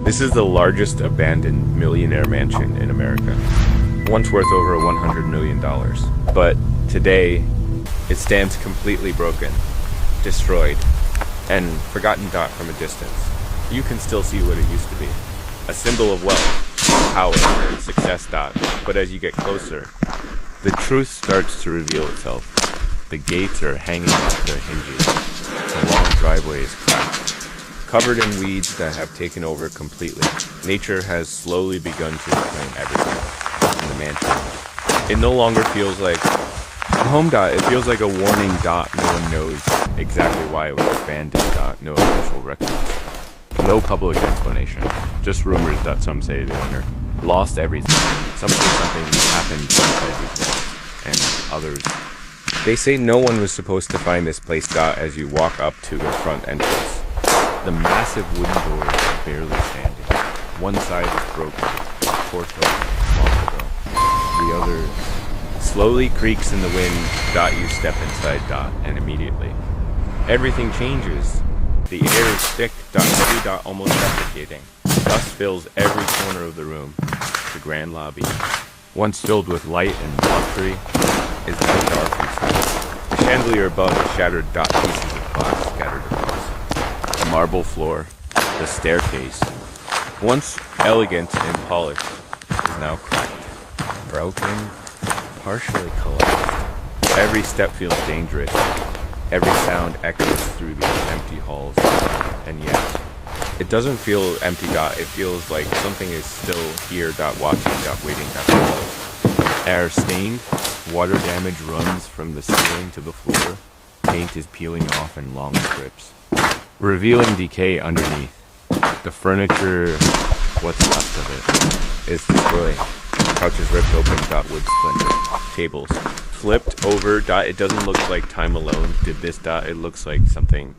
This is the largest abandoned millionaire mansion in America, once worth over $100 million. But today, it stands completely broken, destroyed, and forgotten dot from a distance. You can still see what it used to be. A symbol of wealth, power, and success dot. But as you get closer, the truth starts to reveal itself. The gates are hanging off their hinges. The long driveway is cracked, covered in weeds that have taken over completely. Nature has slowly begun to reclaim everything in the mansion. It no longer feels like a home dot. It feels like a warning dot. No one knows exactly why it was abandoned dot. No official records. No public explanation. Just rumors that some say the owner lost everything. Something happened inside these walls. And others. They say no one was supposed to find this place dot as you walk up to the front entrance. The massive wooden doors are barely standing. One side is broken, torn long ago. The other slowly creaks in the wind. Dot, you step inside dot, and immediately everything changes. The air is thick. Dot, every dot almost suffocating. Dust fills every corner of the room. The grand lobby, once filled with light and luxury, is now dark and cold. The chandelier above is shattered. Dot, pieces of glass scattered across. The marble floor, the staircase, once elegant and polished, is now cracked, broken, partially collapsed. Every step feels dangerous. Every sound echoes through these empty halls. And yet, it doesn't feel empty dot. It feels like something is still here dot, watching dot, waiting dot. Air stained, water damage runs from the ceiling to the floor. Paint is peeling off in long strips, revealing decay underneath. The furniture, what's left of it, is destroyed. Couches ripped open, dot, wood splintered. Tables flipped over, dot, it doesn't look like time alone did this dot. It looks like something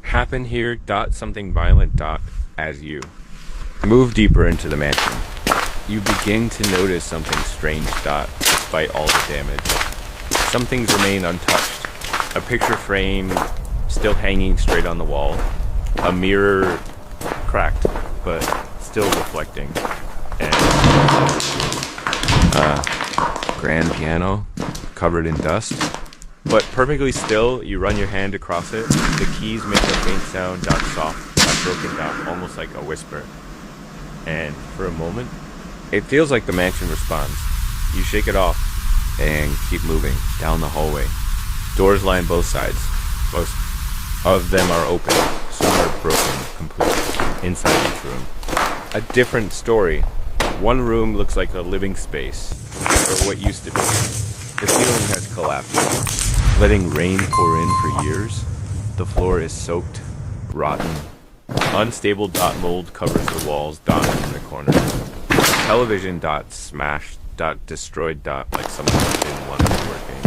happened here, dot, something violent dot, as you move deeper into the mansion. You begin to notice something strange dot, despite all the damage. Some things remain untouched. A picture frame still hanging straight on the wall. A mirror cracked, but still reflecting. And grand piano covered in dust, but perfectly still. You run your hand across it. The keys make a faint sound, dot, soft, dot, broken dot, almost like a whisper. And for a moment, it feels like the mansion responds. You shake it off and keep moving down the hallway. Doors line both sides. Most of them are open. Some are broken completely. Inside each room, a different story. One room looks like a living space, or what used to be. The ceiling has collapsed, letting rain pour in for years. The floor is soaked, rotten. Unstable dot mold covers the walls, dot in the corner. Television dot smashed, dot destroyed dot, like someone didn't want it working.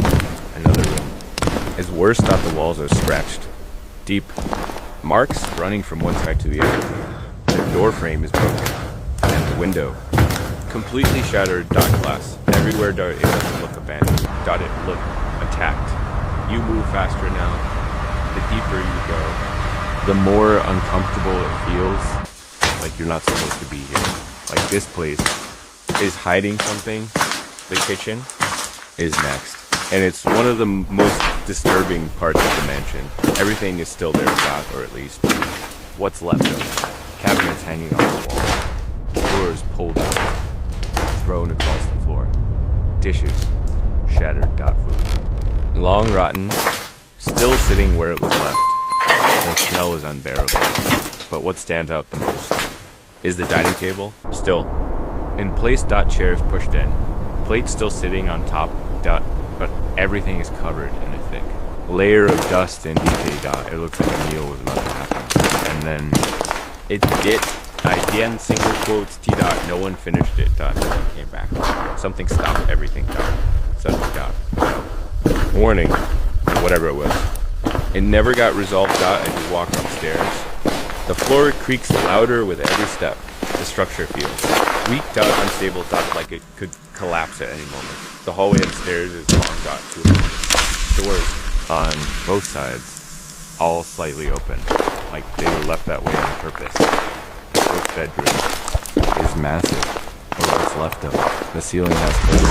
Another room is worse dot, the walls are scratched. Deep marks running from one side to the other. The door frame is broken, and the window completely shattered dot, glass. Everywhere dot, it doesn't look abandoned. Dot, it look attacked. You move faster now. The deeper you go, the more uncomfortable it feels. Like you're not supposed to be here. Like this place is hiding something. The kitchen is next. And it's one of the most disturbing parts of the mansion. Everything is still there, dot, or at least what's left of it. Cabinets hanging off the wall. Drawers pulled out, thrown across the floor. Dishes shattered dot, food. Long rotten, still sitting where it was left. The smell is unbearable. But what stands out the most is the dining table. Still in place dot, chairs pushed in. Plates still sitting on top dot, but everything is covered in a thick layer of dust and decay dot. It looks like a meal was about to happen. And then it did. Again, single quotes, T dot, no one finished it dot, no one came back. Something stopped everything dot. Suddenly dot. Warning, whatever it was. It never got resolved dot as you walk upstairs. The floor creaks louder with every step. The structure feels weak dot, unstable dot, like it could collapse at any moment. The hallway upstairs is long dot, doors on both sides, all slightly open, like they were left that way on purpose. fourth bedroom is massive, or what's left of it. The ceiling has holes.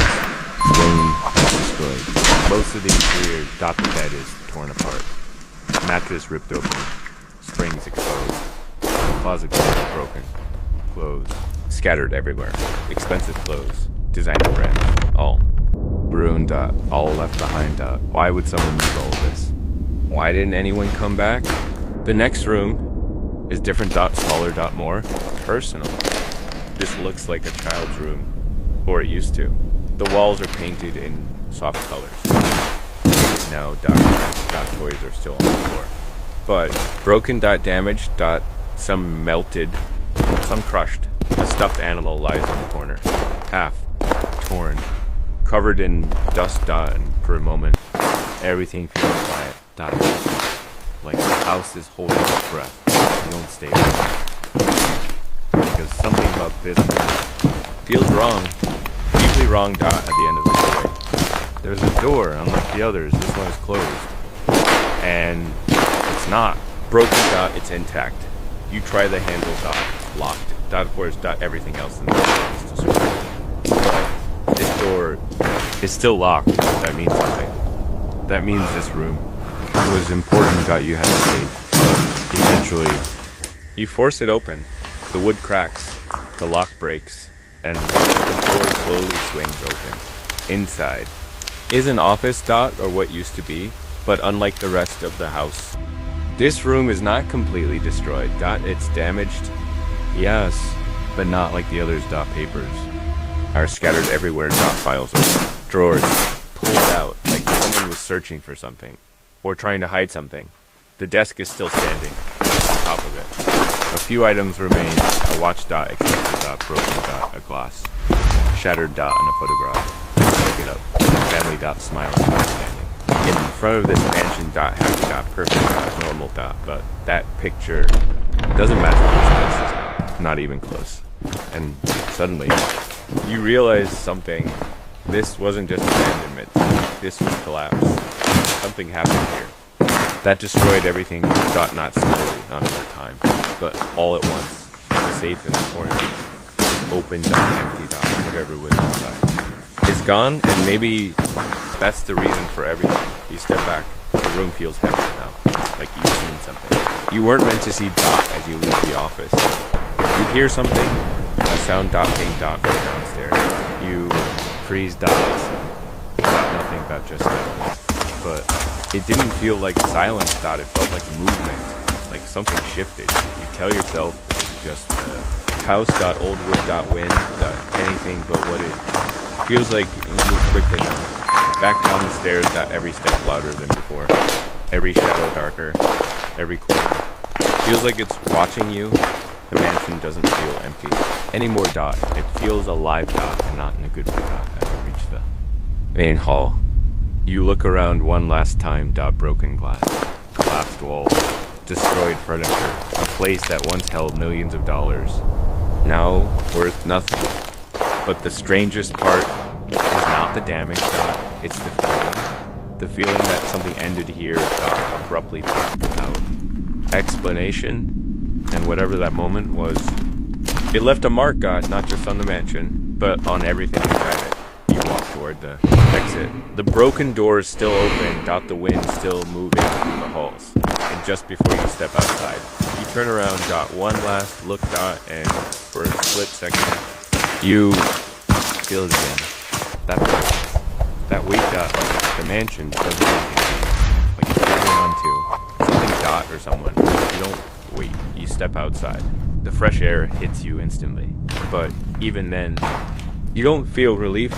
Rain is destroyed. Most of the interior dot the bed is torn apart. Mattress ripped open. Springs exposed. Closet door broken. Clothes scattered everywhere. Expensive clothes. Designer brands. All. Ruined. All left behind. Why would someone use all of this? Why didn't anyone come back? The next room is different. Smaller. More personal. This looks like a child's room, or it used to. The walls are painted in soft colors. Now toys are still on the floor. But broken. Damaged. Some melted. Some crushed. A stuffed animal lies in the corner. Half torn. Covered in dust. And for a moment, everything feels quiet. Like the house is holding its breath. You don't stay there. Because something about this feels wrong. Deeply wrong. At the end of the hallway. There's a door, unlike the others. This one is closed. And it's not. Broken. It's intact. You try the handle. Locked. Of course. Everything else in the door is destroyed. But this door is still locked. That means something. That means this room was important. You had to save. Eventually, you force it open. The wood cracks. The lock breaks. And the door slowly swings open. Inside is an office. Or what used to be. But unlike the rest of the house, this room is not completely destroyed. It's damaged. Yes, but not like the others. Papers are scattered everywhere. Files open. Drawers pulled out like someone was searching for something or trying to hide something. The desk is still standing on top of it. A few items remain. A watch. Except for broken. A glass. Shattered. And a photograph. Pick it up. Family. Smiling. Standing. In front of this mansion. Happy. Perfect. Normal. But that picture doesn't match this place. Not even close. And suddenly, you realize something. This wasn't just abandonment. This was collapse. Something happened here. That destroyed everything. Not slowly, not over time, but all at once. The safe in the corner. Open. Empty. Whatever was inside is gone, and maybe that's the reason for everything. You step back. The room feels heavy now, like you've seen something. You weren't meant to see as you leave the office. You hear something, a sound. Ping. From downstairs. You freeze. Nothing but just silence. But it didn't feel like silence. It felt like movement, like something shifted. You tell yourself it's just house. Old wood. Wind. Anything but what it feels like. You move quickly now. Back down the stairs. Every step louder than before. Every shadow darker. Every corner feels like it's watching you. The mansion doesn't feel empty anymore. It feels alive. And not in a good way. As you reach the main hall, you look around one last time. Broken glass, collapsed walls, destroyed furniture. A place that once held millions of dollars, now worth nothing. But the strangest part is not the damage. It's the feeling. The feeling that something ended here. Abruptly, without explanation. And whatever that moment was, it left a mark. Not just on the mansion, but on everything inside it. You walk toward the exit. The broken door is still open. The wind still moving through the halls. And just before you step outside, you turn around. One last look. And for a split second, you feel it again. That weight. The mansion doesn't like you're holding on to something. Or someone. You don't wait. You step outside. The fresh air hits you instantly. But even then, you don't feel relief.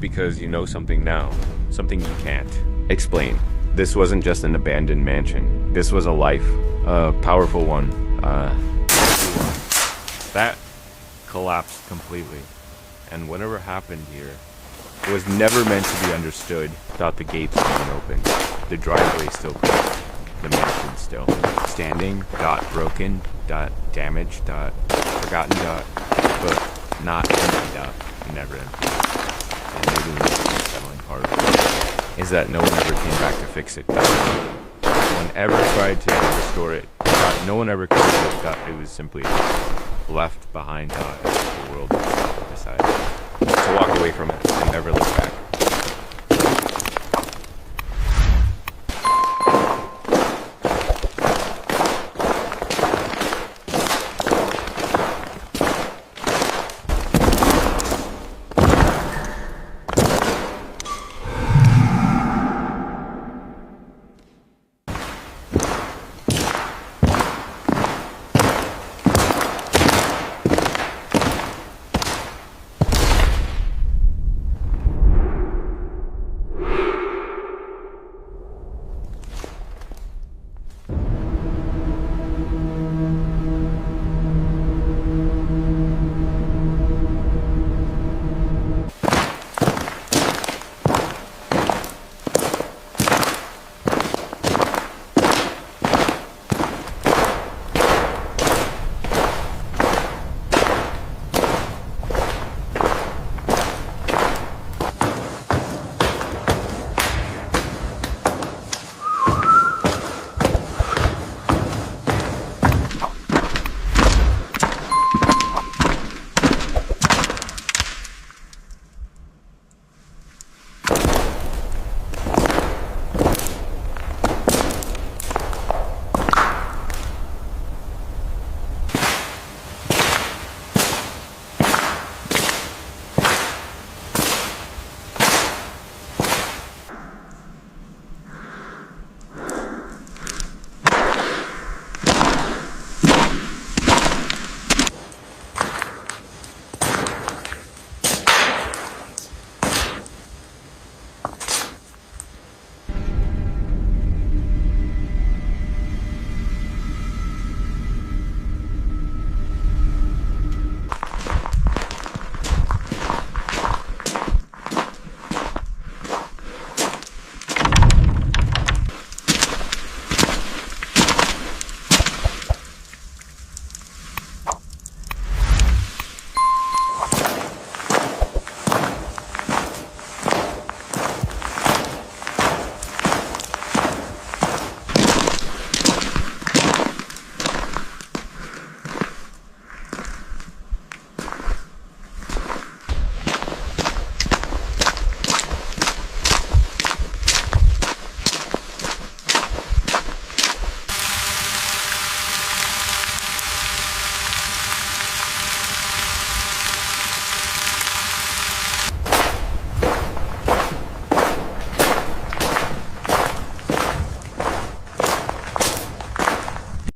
Because you know something now. Something you can't explain. This wasn't just an abandoned mansion. This was a life. A powerful one. That collapsed completely. And whatever happened here was never meant to be understood. The gates remain open. The driveway still closed. The mansion still standing. Broken. Damaged. Forgotten. But not empty. Never empty. And maybe the most unsettling part of it is that no one ever came back to fix it. No one ever tried to restore it. No one ever could. It was simply left behind now. The world decided to walk away from it and never look back.